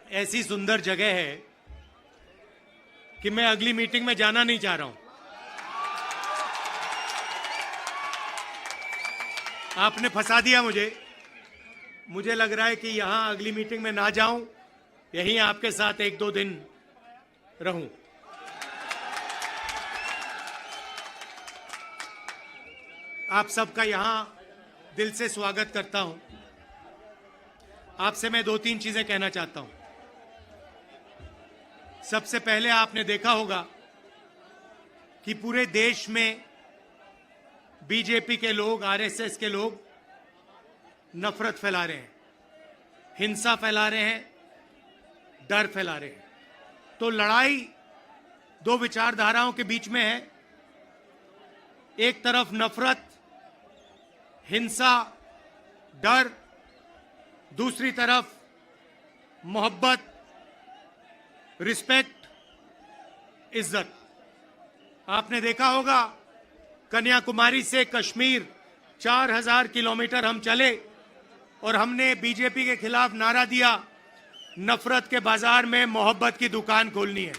ऐसी सुंदर जगह है कि मैं अगली मीटिंग में जाना नहीं चाह रहा हूं। आपने फंसा दिया मुझे लग रहा है कि यहां अगली मीटिंग में ना जाऊं, यहीं आपके साथ 1-2 दिन रहूं। आप सबका यहां दिल से स्वागत करता हूं। आपसे मैं 2-3 चीजें कहना चाहता हूं। सबसे पहले आपने देखा होगा कि पूरे देश में बीजेपी के लोग, आरएसएस के लोग नफरत फैला रहे हैं, हिंसा फैला रहे हैं, डर फैला रहे हैं। तो लड़ाई दो विचारधाराओं के बीच में है। एक तरफ नफरत, हिंसा, डर, दूसरी तरफ मोहब्बत, रिस्पेक्ट, इज्जत। आपने देखा होगा कन्याकुमारी से कश्मीर 4000 किलोमीटर हम चले और हमने बीजेपी के खिलाफ नारा दिया, नफरत के बाजार में मोहब्बत की दुकान खोलनी है।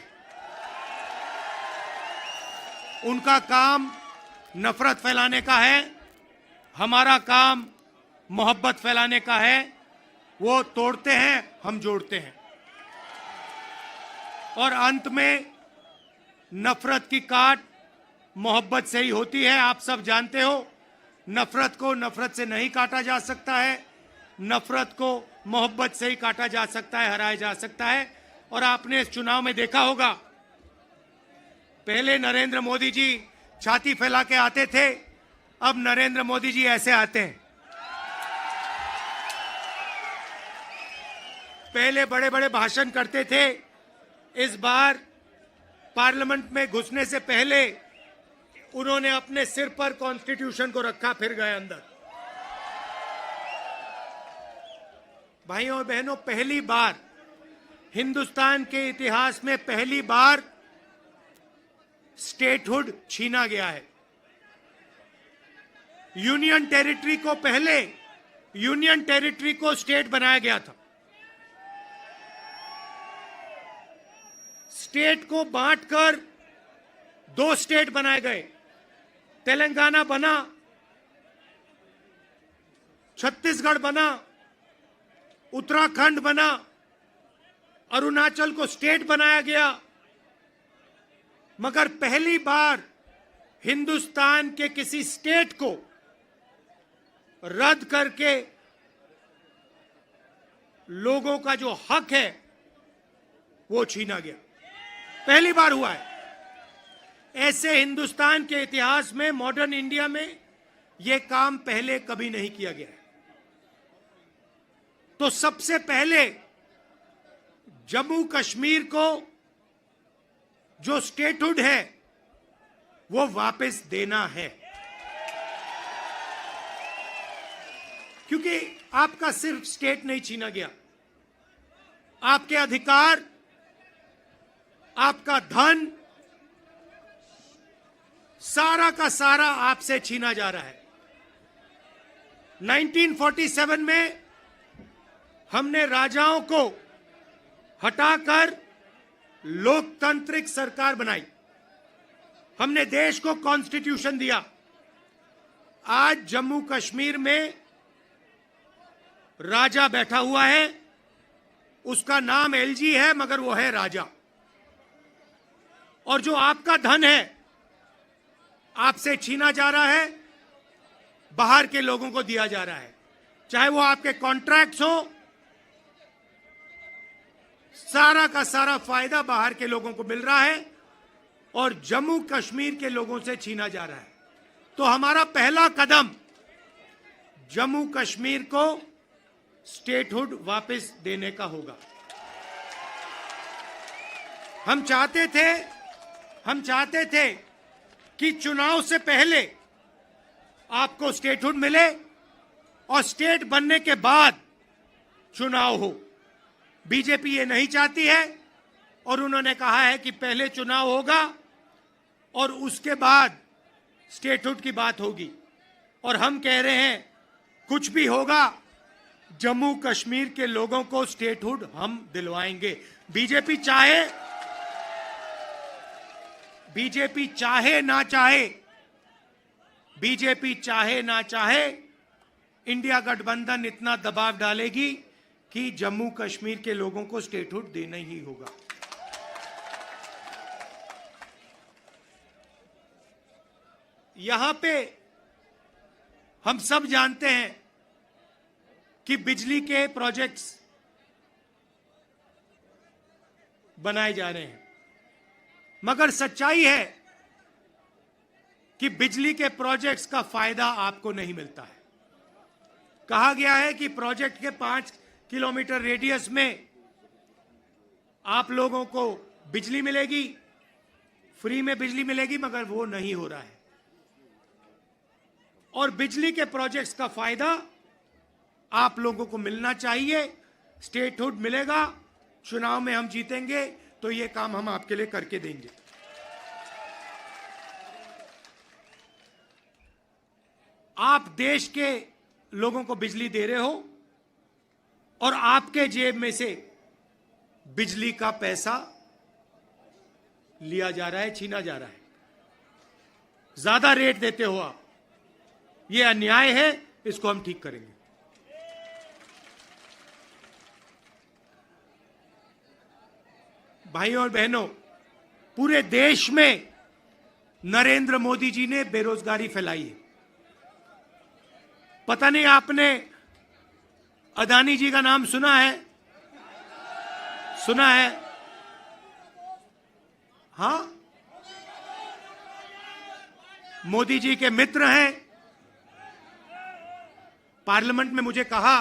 उनका काम नफरत फैलाने का है, हमारा काम मोहब्बत फैलाने का है। वो तोड़ते हैं, हम जोड़ते हैं। और अंत में नफरत की काट मोहब्बत से ही होती है। आप सब जानते हो, नफरत को नफरत से नहीं काटा जा सकता है, नफरत को मोहब्बत से ही काटा जा सकता है, हराया जा सकता है। और आपने इस चुनाव में देखा होगा, पहले नरेंद्र मोदी जी छाती फैला के आते थे, अब नरेंद्र मोदी जी ऐसे आते हैं। पहले बड़े बड़े भाषण करते थे, इस बार पार्लियामेंट में घुसने से पहले उन्होंने अपने सिर पर कॉन्स्टिट्यूशन को रखा, फिर गए अंदर। भाइयों और बहनों, पहली बार हिंदुस्तान के इतिहास में पहली बार स्टेटहुड छीना गया है। यूनियन टेरिटरी को पहले यूनियन टेरिटरी को स्टेट बनाया गया था। स्टेट को बांटकर 2 स्टेट बनाए गए। तेलंगाना बना, छत्तीसगढ़ बना, उत्तराखंड बना, अरुणाचल को स्टेट बनाया गया। मगर पहली बार हिंदुस्तान के किसी स्टेट को रद्द करके लोगों का जो हक है वो छीना गया। पहली बार हुआ है। ऐसे हिंदुस्तान के इतिहास में, मॉडर्न इंडिया में यह काम पहले कभी नहीं किया गया है। तो सबसे पहले जम्मू कश्मीर को जो स्टेटहुड है वो वापस देना है, क्योंकि आपका सिर्फ स्टेट नहीं छीना गया, आपके अधिकार, आपका धन, सारा का सारा आपसे छीना जा रहा है। 1947 में हमने राजाओं को हटाकर लोकतांत्रिक सरकार बनाई, हमने देश को कॉन्स्टिट्यूशन दिया। आज जम्मू कश्मीर में राजा बैठा हुआ है, उसका नाम एलजी है, मगर वो है राजा। और जो आपका धन है आपसे छीना जा रहा है, बाहर के लोगों को दिया जा रहा है। चाहे वो आपके कॉन्ट्रैक्ट्स हो, सारा का सारा फायदा बाहर के लोगों को मिल रहा है और जम्मू कश्मीर के लोगों से छीना जा रहा है। तो हमारा पहला कदम जम्मू कश्मीर को स्टेटहुड वापस देने का होगा। हम चाहते थे कि चुनाव से पहले आपको स्टेटहुड मिले और स्टेट बनने के बाद चुनाव हो। बीजेपी ये नहीं चाहती है और उन्होंने कहा है कि पहले चुनाव होगा और उसके बाद स्टेटहुड की बात होगी। और हम कह रहे हैं कुछ भी होगा, जम्मू कश्मीर के लोगों को स्टेटहुड हम दिलवाएंगे। बीजेपी चाहे ना चाहे, इंडिया गठबंधन इतना दबाव डालेगी कि जम्मू कश्मीर के लोगों को स्टेटहुड देना ही होगा। यहां पे हम सब जानते हैं कि बिजली के प्रोजेक्ट्स बनाए जा रहे हैं, मगर सच्चाई है कि बिजली के प्रोजेक्ट्स का फायदा आपको नहीं मिलता है। कहा गया है कि प्रोजेक्ट के 5 किलोमीटर रेडियस में आप लोगों को बिजली मिलेगी, फ्री में बिजली मिलेगी, मगर वो नहीं हो रहा है। और बिजली के प्रोजेक्ट्स का फायदा आप लोगों को मिलना चाहिए। स्टेटहुड मिलेगा, चुनाव में हम जीतेंगे तो ये काम हम आपके लिए करके देंगे। आप देश के लोगों को बिजली दे रहे हो और आपके जेब में से बिजली का पैसा लिया जा रहा है, छीना जा रहा है। ज्यादा रेट देते हो आप, ये अन्याय है, इसको हम ठीक करेंगे। भाइयों और बहनों, पूरे देश में नरेंद्र मोदी जी ने बेरोजगारी फैलाई है। पता नहीं आपने अदानी जी का नाम सुना है? सुना है? हां, मोदी जी के मित्र हैं। पार्लियामेंट में मुझे कहा,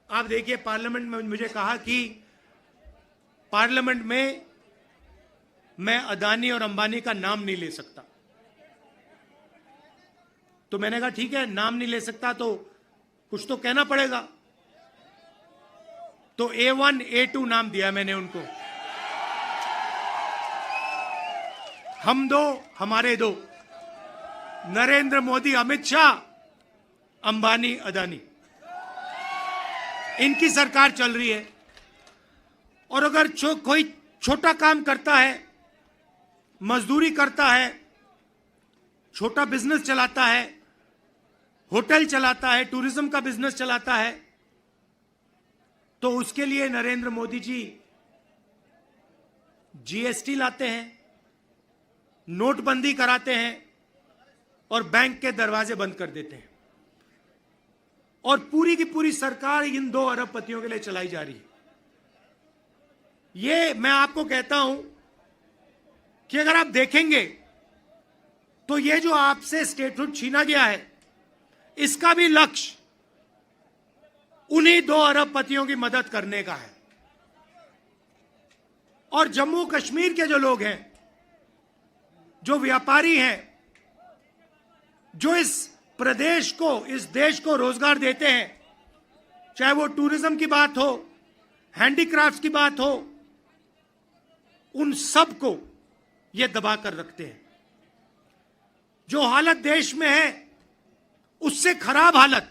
आप देखिए, पार्लियामेंट में मुझे कहा कि पार्लियामेंट में मैं अदानी और अंबानी का नाम नहीं ले सकता। तो मैंने कहा ठीक है, नाम नहीं ले सकता तो कुछ तो कहना पड़ेगा। तो A1 A2 नाम दिया मैंने उनको। हम दो, हमारे दो, नरेंद्र मोदी, अमित शाह, अंबानी, अदानी, इनकी सरकार चल रही है। और अगर कोई छोटा काम करता है, मजदूरी करता है, छोटा बिजनेस चलाता है, होटल चलाता है, टूरिज्म का बिजनेस चलाता है, तो उसके लिए नरेंद्र मोदी जी GST लाते हैं, नोटबंदी कराते हैं और बैंक के दरवाजे बंद कर देते हैं। और पूरी की पूरी सरकार इन 2 अरबपतियों के लिए चलाई जा रही है। ये मैं आपको कहता हूं कि अगर आप देखेंगे तो ये जो आपसे स्टेटहुड छीना गया है, इसका भी लक्ष्य उन्हीं 2 अरबपतियों की मदद करने का है। और जम्मू कश्मीर के जो लोग हैं, जो व्यापारी हैं, जो इस प्रदेश को, इस देश को रोजगार देते हैं, चाहे वो टूरिज्म की बात हो, हैंडीक्राफ्ट की बात हो, उन सब को ये दबा कर रखते हैं। जो हालत देश में है उससे खराब हालत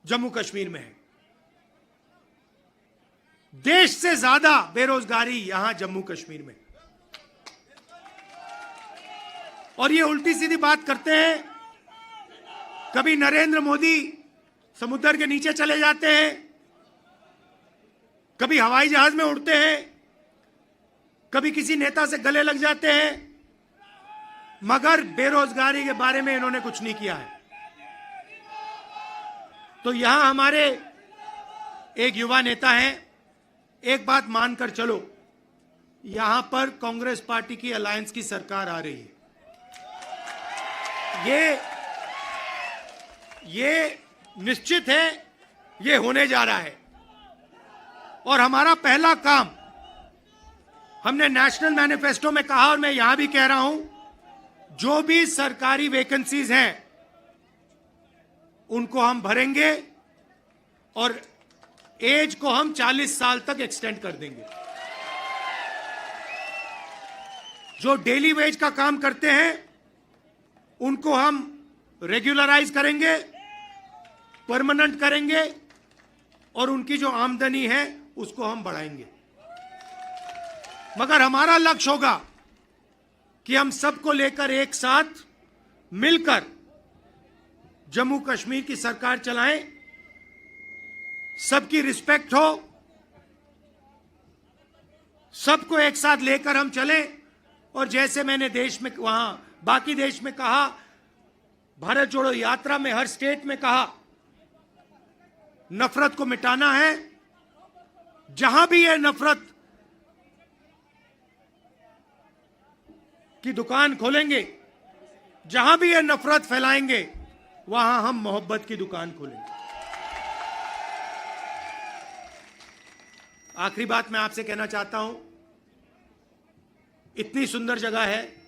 जम्मू कश्मीर में है। देश से ज्यादा बेरोजगारी यहां जम्मू कश्मीर में। और ये उल्टी सीधी बात करते हैं। कभी नरेंद्र मोदी समुद्र के नीचे चले जाते हैं, कभी हवाई जहाज में उड़ते हैं, कभी किसी नेता से गले लग जाते हैं, मगर बेरोजगारी के बारे में इन्होंने कुछ नहीं किया है। तो यहां हमारे एक युवा नेता हैं, एक बात मानकर चलो, यहां पर कांग्रेस पार्टी की अलायंस की सरकार आ रही है। ये निश्चित है, ये होने जा रहा है। और हमारा पहला काम, हमने नेशनल मैनिफेस्टो में कहा और मैं यहां भी कह रहा हूं, जो भी सरकारी वैकेंसीज हैं उनको हम भरेंगे और एज को हम 40 साल तक एक्सटेंड कर देंगे। जो डेली वेज का काम करते हैं उनको हम रेगुलराइज करेंगे, परमानेंट करेंगे और उनकी जो आमदनी है उसको हम बढ़ाएंगे। मगर हमारा लक्ष्य होगा कि हम सबको लेकर एक साथ मिलकर जम्मू कश्मीर की सरकार चलाएं, सबकी रिस्पेक्ट हो, सबको एक साथ लेकर हम चलें। और जैसे मैंने देश में वहां बाकी देश में कहा, भारत जोड़ो यात्रा में हर स्टेट में कहा, नफरत को मिटाना है। जहां भी ये नफरत की दुकान खोलेंगे, जहां भी ये नफरत फैलाएंगे, वहां हम मोहब्बत की दुकान खोलेंगे। आखिरी बात मैं आपसे कहना चाहता हूं, इतनी सुंदर जगह है,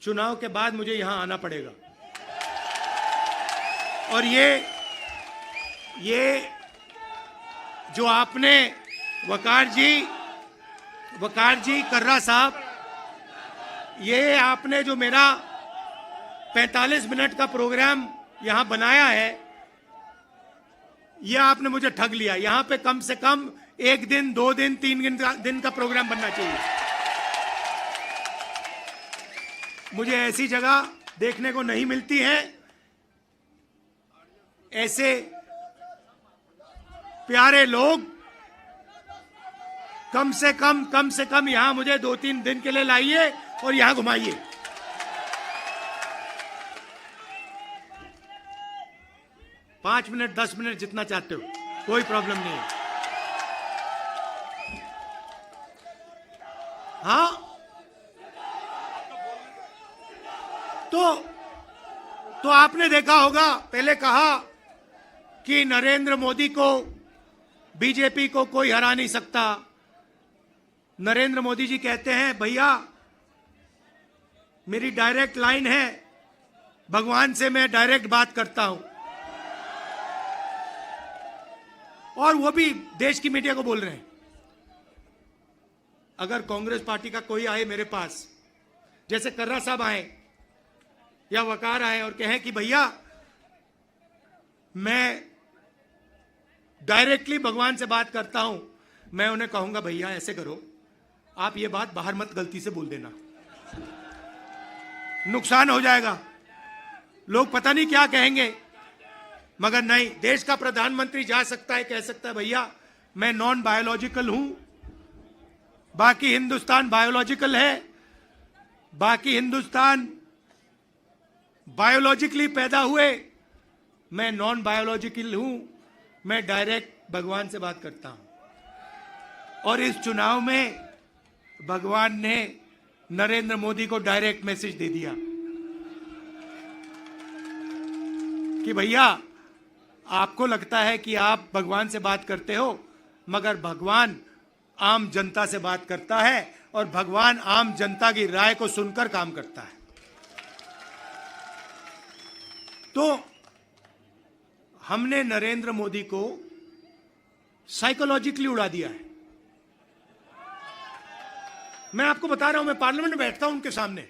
चुनाव के बाद मुझे यहां आना पड़ेगा। और ये जो आपने वकार जी कर्रा साहब, ये आपने जो मेरा 45 मिनट का प्रोग्राम यहां बनाया है, ये आपने मुझे ठग लिया। यहां पे कम से कम 1 दिन, 2 दिन, 3 दिन का प्रोग्राम बनना चाहिए। मुझे ऐसी जगह देखने को नहीं मिलती है। ऐसे प्यारे लोग कम से कम यहां मुझे 2-3 दिन के लिए लाइए और यहां घुमाइए। पांच मिनट, 10 मिनट, जितना चाहते हो, कोई प्रॉब्लम नहीं है। हाँ, तो आपने देखा होगा, पहले कहा कि नरेंद्र मोदी को, बीजेपी को कोई हरा नहीं सकता। नरेंद्र मोदी जी कहते हैं, भैया मेरी डायरेक्ट लाइन है, भगवान से मैं डायरेक्ट बात करता हूं। और वो भी देश की मीडिया को बोल रहे हैं। अगर कांग्रेस पार्टी का कोई आए मेरे पास, जैसे कर्रा साहब आए या वकार आए और कहें कि भैया मैं डायरेक्टली भगवान से बात करता हूं, मैं उन्हें कहूंगा, भैया ऐसे करो, आप ये बात बाहर मत गलती से बोल देना, नुकसान हो जाएगा, लोग पता नहीं क्या कहेंगे। मगर नहीं, देश का प्रधानमंत्री जा सकता है, कह सकता है, भैया मैं नॉन बायोलॉजिकल हूं, बाकी हिंदुस्तान बायोलॉजिकल है, बाकी हिंदुस्तान बायोलॉजिकली पैदा हुए, मैं नॉन बायोलॉजिकल हूं, मैं डायरेक्ट भगवान से बात करता हूं। और इस चुनाव में भगवान ने नरेंद्र मोदी को डायरेक्ट मैसेज दे दिया कि भैया आपको लगता है कि आप भगवान से बात करते हो, मगर भगवान आम जनता से बात करता है और भगवान आम जनता की राय को सुनकर काम करता है। तो हमने नरेंद्र मोदी को साइकोलॉजिकली उड़ा दिया है। मैं आपको बता रहा हूं, मैं पार्लियामेंट में बैठता हूं, उनके सामने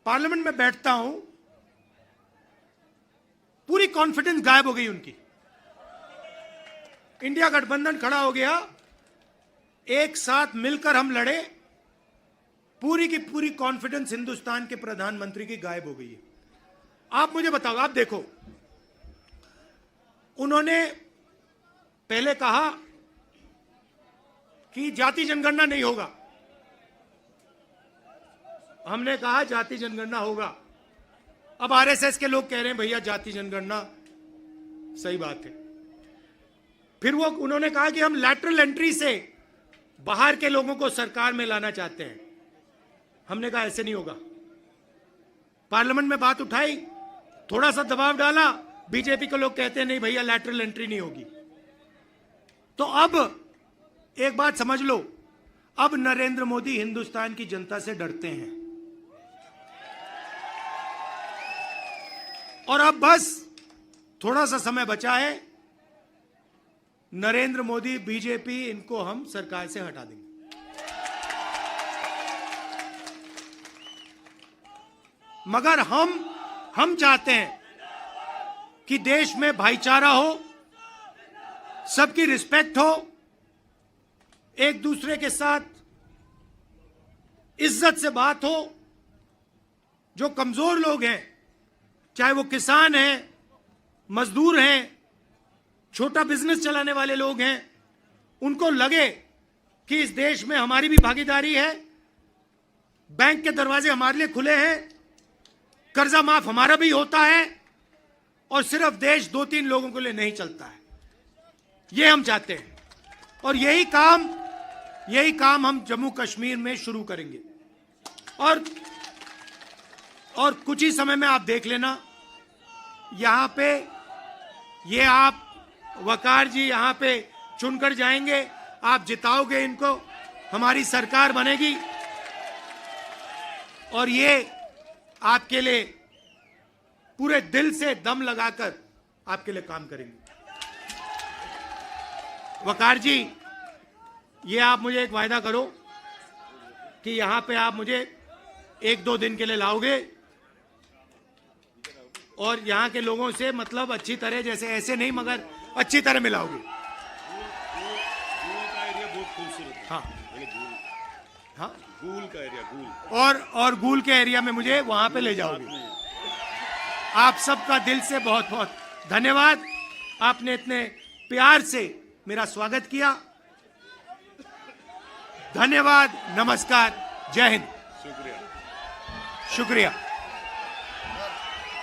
पार्लियामेंट में बैठता हूं, पूरी कॉन्फिडेंस गायब हो गई उनकी। इंडिया गठबंधन खड़ा हो गया, एक साथ मिलकर हम लड़े, पूरी की पूरी कॉन्फिडेंस हिंदुस्तान के प्रधानमंत्री की गायब हो गई है। आप मुझे बताओ, आप देखो, उन्होंने पहले कहा कि जाति जनगणना नहीं होगा, हमने कहा जाति जनगणना होगा। अब आरएसएस के लोग कह रहे हैं भैया जाति जनगणना सही बात है। फिर वो उन्होंने कहा कि हम लैटरल एंट्री से बाहर के लोगों को सरकार में लाना चाहते हैं। हमने कहा ऐसे नहीं होगा। पार्लियामेंट में बात उठाई, थोड़ा सा दबाव डाला, बीजेपी के लोग कहते हैं नहीं भैया लैटरल एंट्री नहीं होगी। तो अब एक बात समझ लो, अब नरेंद्र मोदी हिंदुस्तान की जनता से डरते हैं और अब बस थोड़ा सा समय बचा है, नरेंद्र मोदी, बीजेपी, इनको हम सरकार से हटा देंगे। मगर हम चाहते हैं कि देश में भाईचारा हो, सबकी रिस्पेक्ट हो, एक दूसरे के साथ इज्जत से बात हो। जो कमजोर लोग हैं, चाहे वो किसान हैं, मजदूर हैं, छोटा बिजनेस चलाने वाले लोग हैं, उनको लगे कि इस देश में हमारी भी भागीदारी है, बैंक के दरवाजे हमारे लिए खुले हैं, कर्जा माफ हमारा भी होता है और सिर्फ देश 2-3 लोगों के लिए नहीं चलता है। ये हम चाहते हैं और यही काम हम जम्मू कश्मीर में शुरू करेंगे। और कुछ ही समय में आप देख लेना, यहां पे ये आप वकार जी यहां पे चुनकर जाएंगे, आप जिताओगे इनको, हमारी सरकार बनेगी और ये आपके लिए पूरे दिल से दम लगाकर आपके लिए काम करेंगे। वकार जी, ये आप मुझे एक वायदा करो कि यहां पे आप मुझे 1-2 दिन के लिए लाओगे और यहां के लोगों से मतलब अच्छी तरह, जैसे ऐसे नहीं मगर अच्छी तरह मिलाओगे। हाँ हाँ, गूल का एरिया, गूल और गूल के एरिया में मुझे वहां पे ले जाओगे। आप सबका दिल से बहुत बहुत धन्यवाद। आपने इतने प्यार से मेरा स्वागत किया। धन्यवाद, नमस्कार, जय हिंद, शुक्रिया।